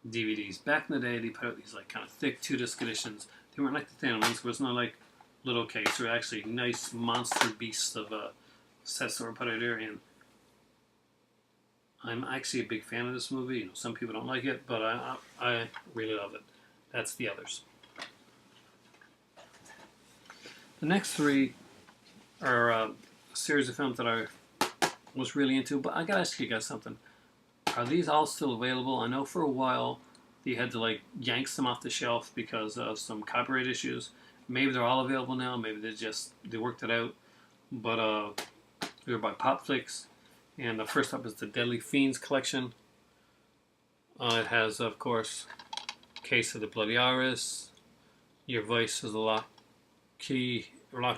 DVDs. Back in the day, they put out these like kind of thick 2-disc editions. They weren't like the thin ones, but it's not like little case. They're actually nice monster beasts of sets that were put out there. And I'm actually a big fan of this movie. You know, some people don't like it, but I really love it. That's The Others. The next 3 are a series of films that I was really into, but I gotta ask you guys something. Are these all still available? I know for a while they had to like yank some off the shelf because of some copyright issues. Maybe they're all available now. Maybe they worked it out. But they're by Popflix, and the first up is the Deadly Fiends collection. It has, of course, Case of the Bloody Iris, Your Vice is a Locked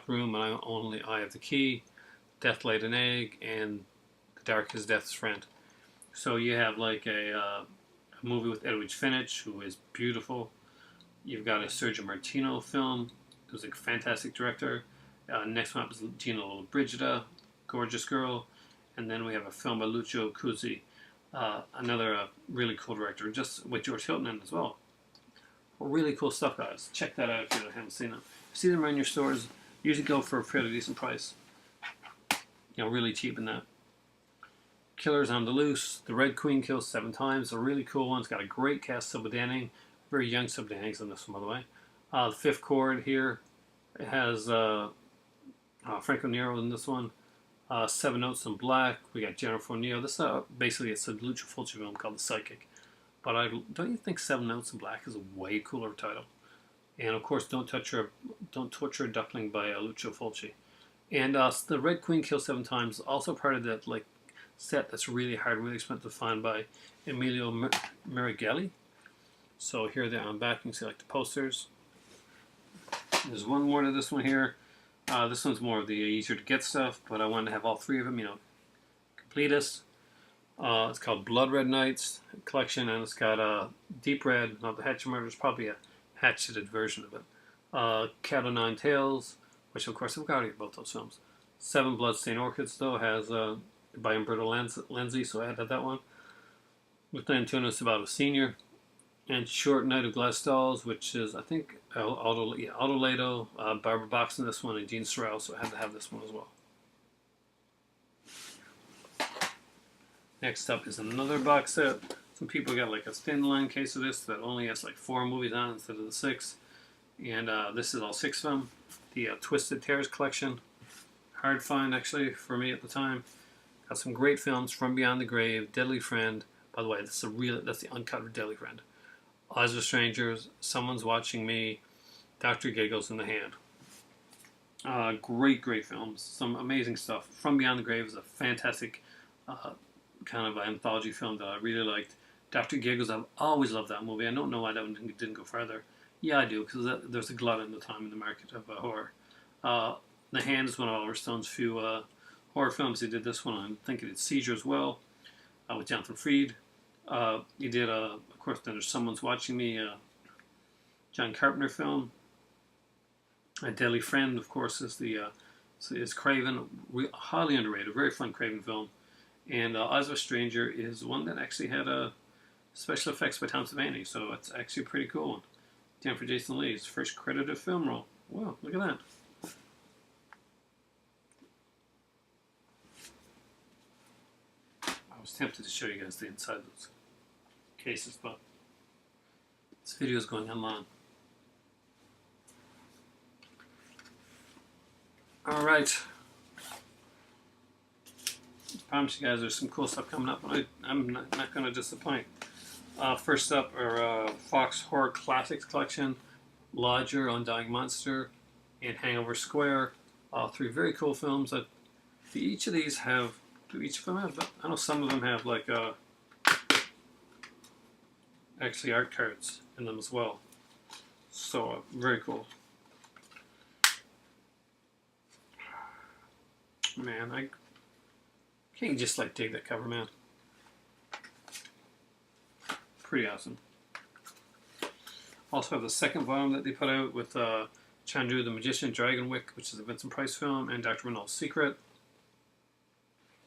Room, and Only I Have the Key, Death Laid an Egg, and The Dark is Death's Friend. So you have like a movie with Edwidge Finch, who is beautiful. You've got a Sergio Martino film, who's a fantastic director. Next one up is Gina Lollobrigida, gorgeous girl. And then we have a film by Lucio Cuzzi, another really cool director, just with George Hilton in as well. Really cool stuff, guys. Check that out if you haven't seen them. See them around your stores. Usually go for a fairly decent price. You know, really cheap in that. Killers on the Loose. The Red Queen kills 7 times. A really cool one. It's got a great cast. Sybil Danning. Very young Sybil Danning's in this one, by the way. The Fifth Chord here. It has Franco Nero in this one. 7 Notes in Black. We got Jennifer O'Neill. This basically it's a Lucio Fulci film called The Psychic. But don't you think 7 Notes in Black is a way cooler title? And of course, Don't Torture a Duckling by Lucio Fulci. And the Red Queen kills 7 times. Also part of that like set that's really hard, really expensive to find by Emilio Merigelli. So here they're on back. You can see like the posters. There's one more to this one here. This one's more of the easier to get stuff, but I wanted to have all 3 of them, you know, completist. It's called Blood Red Nights collection, and it's got Deep Red, not the Hatchet Murders, probably a hatcheted version of it. Cat o' Nine Tails, which of course I've got to get both those films. 7 Bloodstained Orchids, though, has by Umberto Lenzi, so I added that one. Lieutenant Tunis about a senior. And Short Night of Glass Dolls, which is, I think, Aldo Leto, Barbara Box in this one, and Gene Sorrell, so I had to have this one as well. Next up is another box set. Some people got like a thin line case of this that only has like 4 movies on instead of the 6. And this is all 6 of them. The Twisted Terrors collection. Hard find, actually, for me at the time. Got some great films. From Beyond the Grave, Deadly Friend. By the way, that's the uncut of Deadly Friend. Eyes of Strangers, Someone's Watching Me, Dr. Giggles in the Hand. Great films. Some amazing stuff. From Beyond the Grave is a fantastic kind of anthology film that I really liked. Dr. Giggles, I've always loved that movie. I don't know why that one didn't go further. Yeah, I do, because there's a glut in the time in the market of horror. The Hand is one of Oliver Stone's few horror films. He did this one. I think he did Seizure as well, with Jonathan Freed. He did, of course, then there's Someone's Watching Me, John Carpenter film. A Deadly Friend, of course, is Craven, highly underrated, very fun Craven film. And Eyes of a Stranger is one that actually had special effects by Tom Savini, so it's actually a pretty cool one. Jennifer Jason Leigh's first credited film role. Wow, look at that. I was tempted to show you guys the inside of those cases, but this video is going on long. Alright. I promise you guys there's some cool stuff coming up, but I'm not going to disappoint. First up are Fox Horror Classics Collection, Lodger, Undying Monster, and Hangover Square. 3 very cool films. Do each of them have, I know some of them have like actually art cards in them as well. So, very cool. Man, I Can't you just like dig that cover, man? Pretty awesome. Also have the second volume that they put out with Chandu the Magician, Dragonwyck, which is a Vincent Price film, and Dr. Renault's Secret.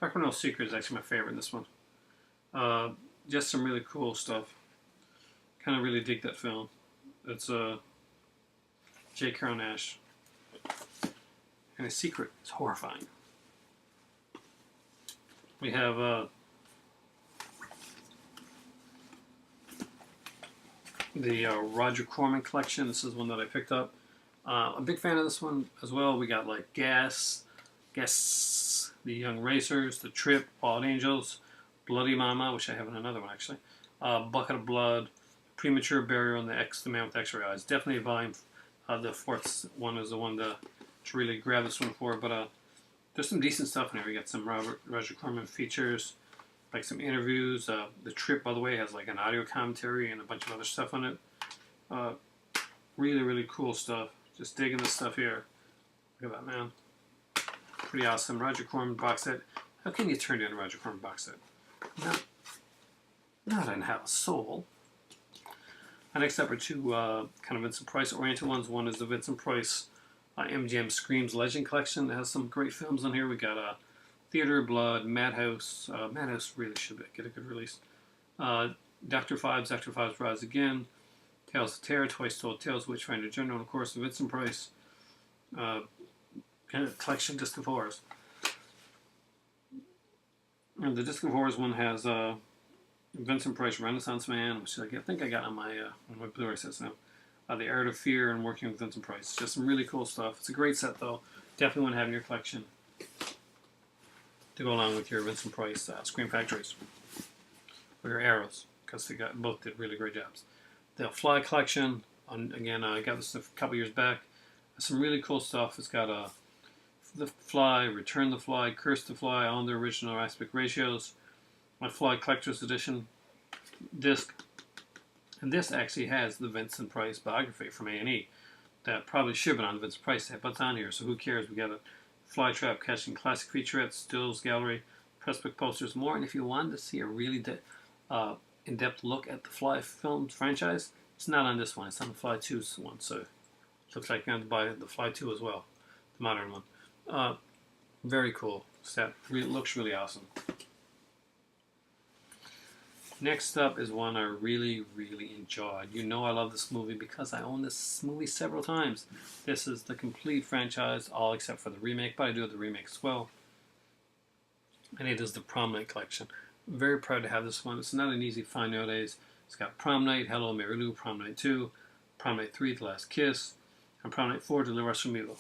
Dr. Renault's Secret is actually my favorite in this one. Just some really cool stuff. Kind of really dig that film. It's J. Carrol Naish. And his secret is horrifying. We have the Roger Corman collection. This is one that I picked up. I'm a big fan of this one as well. We got like Guess, The Young Racers, The Trip, Wild Angels, Bloody Mama, which I have in another one actually, Bucket of Blood, Premature Burial, and The Man with X-Ray Eyes. Definitely a volume. The fourth one is the one to really grab this one for, but there's some decent stuff in here. We got some Roger Corman features, like some interviews. The Trip, by the way, has like an audio commentary and a bunch of other stuff on it. Really, really cool stuff. Just digging this stuff here. Look at that, man. Pretty awesome. Roger Corman box set. How can you turn down a Roger Corman box set? Not in Hell Soul. And next up are two kind of Vincent Price oriented ones. One is the Vincent Price MGM Screams Legend Collection. It has some great films on here. We got Theater of Blood, Madhouse. Madhouse really should get a good release. Dr. Phibes Rise Again, Tales of Terror, Twice Told Tales, Witchfinder General, and of course the Vincent Price kind of collection Disc of Horrors. And the Disc of Horrors one has Vincent Price Renaissance Man, which I think I got on my Blu-ray sets now. The Art of Fear and Working with Vincent Price. Just some really cool stuff. It's a great set though. Definitely want to have in your collection to go along with your Vincent Price Scream Factories or your Arrows, because they both did really great jobs. The Fly collection, again, I got this a couple years back. Some really cool stuff. It's got The Fly, Return the Fly, Curse the Fly, on the original aspect ratios. My Fly Collector's Edition disc. And this actually has the Vincent Price biography from A&E that probably should have been on the Vincent Price set, but it's on here, so who cares? We got a Flytrap Catching Classic Featurettes, Stills Gallery, Pressbook posters, more. And if you wanted to see a really in-depth look at the Fly film franchise, it's not on this one. It's on the Fly 2 one, so it looks like you're going to buy the Fly 2 as well, the modern one. Very cool set. Looks really awesome. Next up is one I really, really enjoyed. You know I love this movie because I own this movie several times. This is the complete franchise, all except for the remake, but I do have the remake as well. And it is the Prom Night collection. I'm very proud to have this one. It's not an easy find nowadays. It's got Prom Night, Hello Mary Lou, Prom Night 2, Prom Night 3, The Last Kiss, and Prom Night 4, Deliver Us from Evil.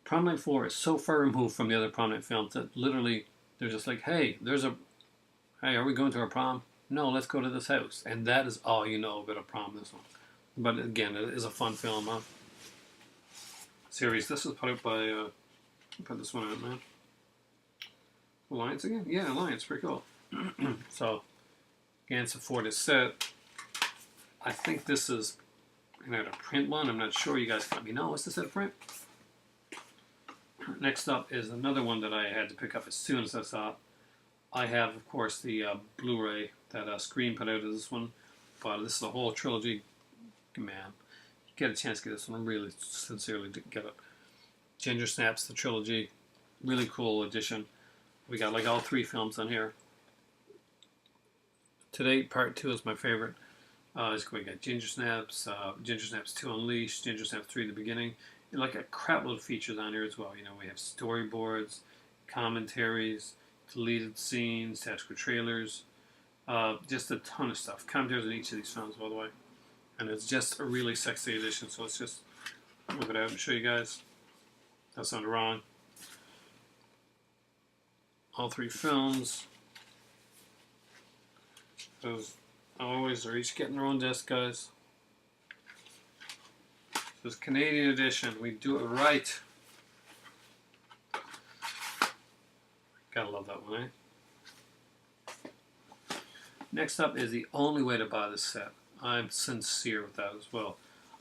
Prom Night 4 is so far removed from the other Prom Night films that literally they're just like, hey, are we going to our prom? No, let's go to this house. And that is all you know about a prom, this one. But again, it is a fun film, series. This was put out by, put this one out, man. Alliance again? Yeah, Alliance, pretty cool. So, again, it's a 4-disc set. I think this is a print one. I'm not sure. You guys can let me know. Is this a print? Next up is another one that I had to pick up as soon as I saw it. I have, of course, the Blu-ray that Scream put out of this one, but this is a whole trilogy. Man, you get a chance to get this one. I really sincerely get it. Ginger Snaps, the trilogy. Really cool edition. We got like all 3 films on here. To date, part 2 is my favorite. We got Ginger Snaps 2 Unleashed, Ginger Snaps 3 The Beginning. And like a crap load of features on here as well. You know, we have storyboards, commentaries, deleted scenes, tactical trailers, just a ton of stuff. Commentaries on each of these films, by the way. And it's just a really sexy edition, so let's just whip it out and show you guys. That sounded wrong. All 3 films. Those always are each getting their own disc, guys. This Canadian edition, we do it right. Gotta love that one, eh? Next up is the only way to buy this set. I'm sincere with that as well.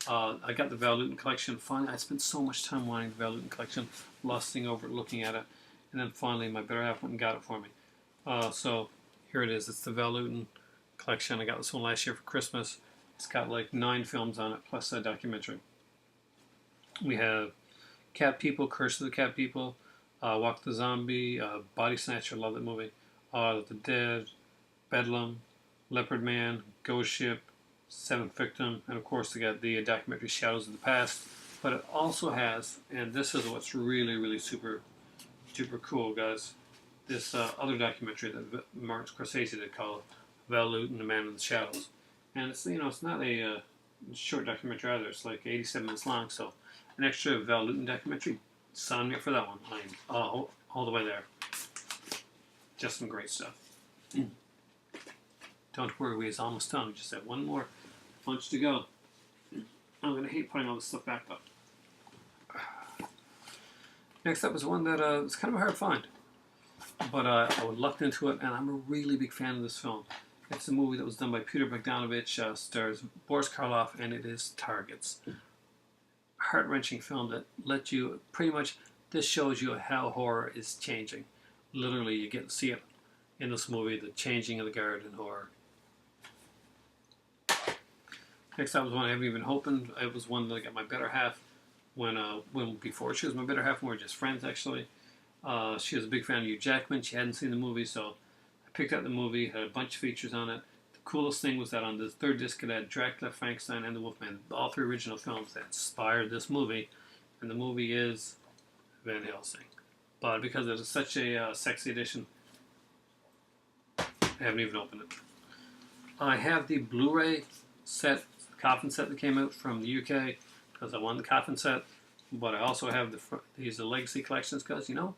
I got the Val Lewton collection. Finally, I spent so much time wanting the Val Lewton collection, lusting over it, looking at it, and then finally my better half went and got it for me. So here it is. It's the Val Lewton collection. I got this one last year for Christmas. It's got like 9 films on it, plus a documentary. We have Cat People, Curse of the Cat People, Walk the Zombie, Body Snatcher, love that movie, the Dead, Bedlam, Leopard Man, Ghost Ship, Seventh Victim, and of course they got the documentary Shadows of the Past. But it also has, and this is what's really, really super cool, guys, this other documentary that Martin Scorsese did called Val Lewton, The Man in the Shadows. And it's, it's not a short documentary either. It's like 87 minutes long, so an extra Val Lewton documentary. Sign me up for that one. I'm all the way there. Just some great stuff. Don't worry, we're almost done. We just have one more bunch to go. I'm going to hate putting all this stuff back up. Next up is one that was kind of a hard find. But I looked into it, and I'm a really big fan of this film. It's a movie that was done by Peter Bogdanovich, stars Boris Karloff, and it is Targets. Heart-wrenching film that let you pretty much, this shows you how horror is changing. Literally, you get to see it in this movie, the changing of the guard in horror. Next up was one I haven't even opened. It was one that I got my better half when before she was my better half, and we were just friends actually. She was a big fan of Hugh Jackman. She hadn't seen the movie, so I picked out the movie, had a bunch of features on it. The coolest thing was that on the third disc it had Dracula, Frankenstein, and the Wolfman, all 3 original films that inspired this movie, and the movie is Van Helsing. But because it is such a sexy edition, I haven't even opened it. I have the Blu-ray set, coffin set that came out from the UK, because I won the coffin set, but I also have these legacy collections, because, you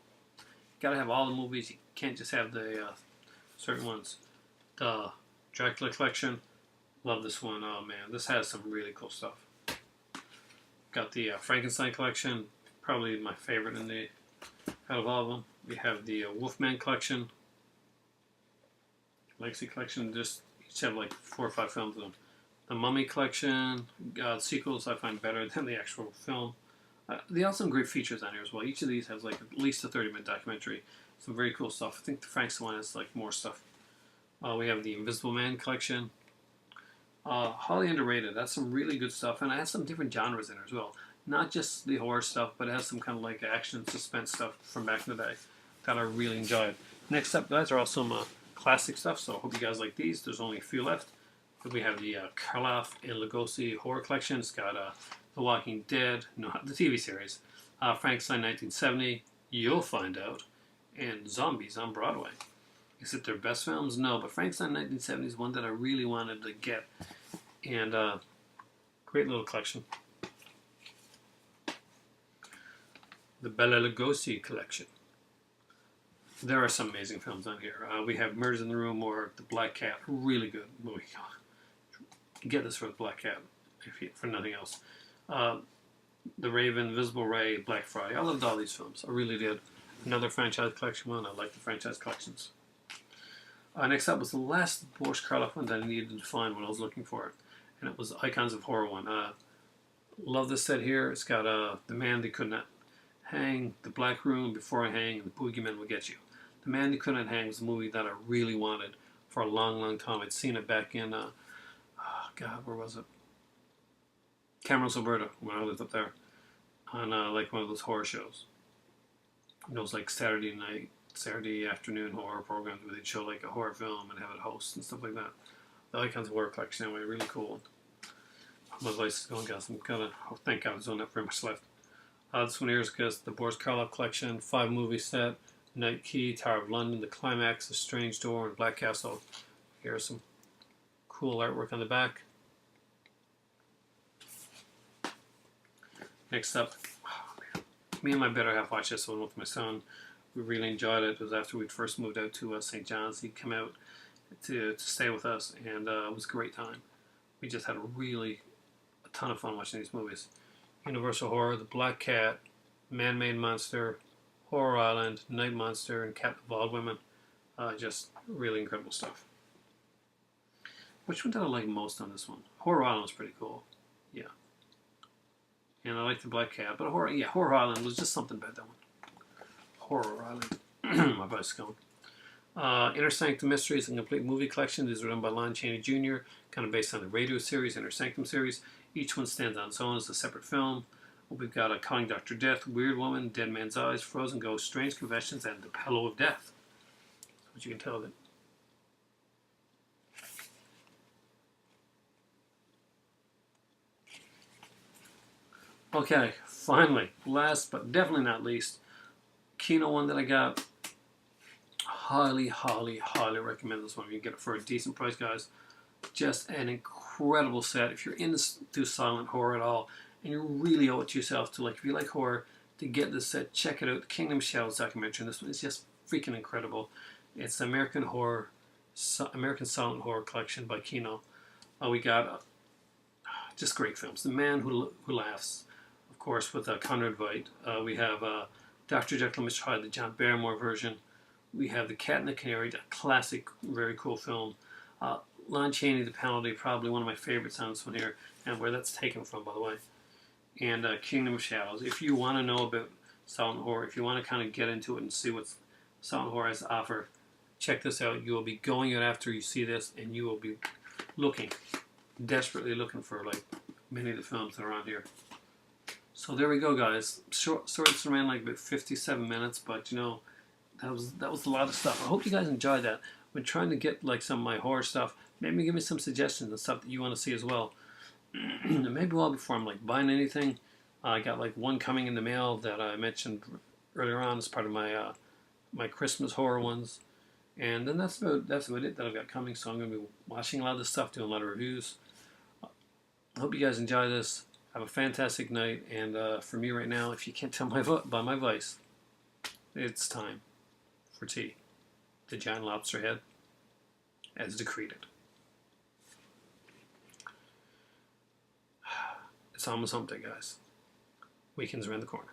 gotta have all the movies. You can't just have the certain ones. The Dracula collection, love this one. Oh man, this has some really cool stuff. Got the Frankenstein collection, probably my favorite out of all of them. We have the Wolfman collection, legacy collection. Just each have like 4 or 5 films in them. The Mummy collection, sequels I find better than the actual film. They have some great features on here as well. Each of these has like at least a 30-minute documentary. Some very cool stuff. I think the Frankenstein one has like more stuff. We have the Invisible Man collection. Highly underrated. That's some really good stuff, and it has some different genres in there as well. Not just the horror stuff, but it has some kind of like action, suspense stuff from back in the day that I really enjoyed. Next up, guys, are all some classic stuff, so I hope you guys like these. There's only a few left. We have the Karloff and Lugosi horror collection. It's got The Walking Dead, not the TV series, Frankenstein 1970, You'll Find Out, and Zombies on Broadway. Is it their best films? No, but Frankenstein 1970 is one that I really wanted to get. And great little collection. The Bela Lugosi collection. There are some amazing films on here. We have Murders in the Room or The Black Cat. Really good movie. Get this for The Black Cat, for nothing else. The Raven, Invisible Ray, Black Friday. I loved all these films. I really did. Another franchise collection one. I like the franchise collections. Next up was the last Boris Karloff one that I needed to find when I was looking for it. And it was Icons of Horror one. Love this set here. It's got The Man They Could Not Hang, The Black Room, Before I Hang, and The Boogeyman Will Get You. The Man They Could Not Hang was a movie that I really wanted for a long, long time. I'd seen it back in, where was it? Camrose, Alberta, when I lived up there, on like one of those horror shows. Those like Saturday afternoon horror programs where they'd show like a horror film and have it host and stuff like that. The Icons of Horror collection anyway, really cool. My voice is going, guys. I'm gonna thank God there's not very much left. This one here is because the Boris Karloff collection, 5 movie set, Night Key, Tower of London, The Climax, The Strange Door, and Black Castle. Here's some cool artwork on the back. Next up, me and my better half watched this one with my son. We really enjoyed it. It was after we'd first moved out to St. John's. He'd come out to stay with us, and it was a great time. We just had a ton of fun watching these movies. Universal Horror, The Black Cat, Man-Made Monster, Horror Island, Night Monster, and Cat of All Women. Just really incredible stuff. Which one did I like most on this one? Horror Island was pretty cool. Yeah. And I like the Black Cat, but Horror Island was just something about that one. Horror Island. My voice is going. Inner Sanctum Mysteries, a complete movie collection. These are done by Lon Chaney Jr., kind of based on the radio series, Inner Sanctum series. Each one stands on its own as a separate film. We've got Calling Dr. Death, Weird Woman, Dead Man's Eyes, Frozen Ghost, Strange Confessions, and The Pillow of Death. But you can tell that. Okay, finally, last but definitely not least, Kino one that I got. Highly, highly, highly recommend this one. You can get it for a decent price, guys. Just an incredible set. If you're into silent horror at all, and you really owe it to yourself to, like, if you like horror, to get this set, check it out. The Kingdom Shadows documentary. This one is just freaking incredible. It's the American Silent Horror Collection by Kino. We got just great films. The Man Who Laughs, of course, with Conrad Veidt. We have Dr. Jekyll and Mr. Hyde, the John Barrymore version. We have The Cat and the Canary, a classic, very cool film. Lon Chaney, The Penalty, probably one of my favorites on this one here, and where that's taken from, by the way. And Kingdom of Shadows. If you want to know about silent horror, if you want to kind of get into it and see what silent horror has to offer, check this out. You will be going out after you see this, and you will be looking, desperately looking for, like, many of the films that are on here. So there we go, guys. Short ran like about 57 minutes, but you know, that was a lot of stuff. I hope you guys enjoyed that. When trying to get like some of my horror stuff, maybe give me some suggestions and stuff that you want to see as well. And maybe well before I'm like buying anything, I got like one coming in the mail that I mentioned earlier on as part of my my Christmas horror ones. And then that's about it that I've got coming. So I'm going to be watching a lot of this stuff, doing a lot of reviews. I hope you guys enjoy this. Have a fantastic night. And for me right now, if you can't tell by my voice, it's time for tea. The giant lobster head, as decreed. It's almost hump day, guys. Weekend's around the corner.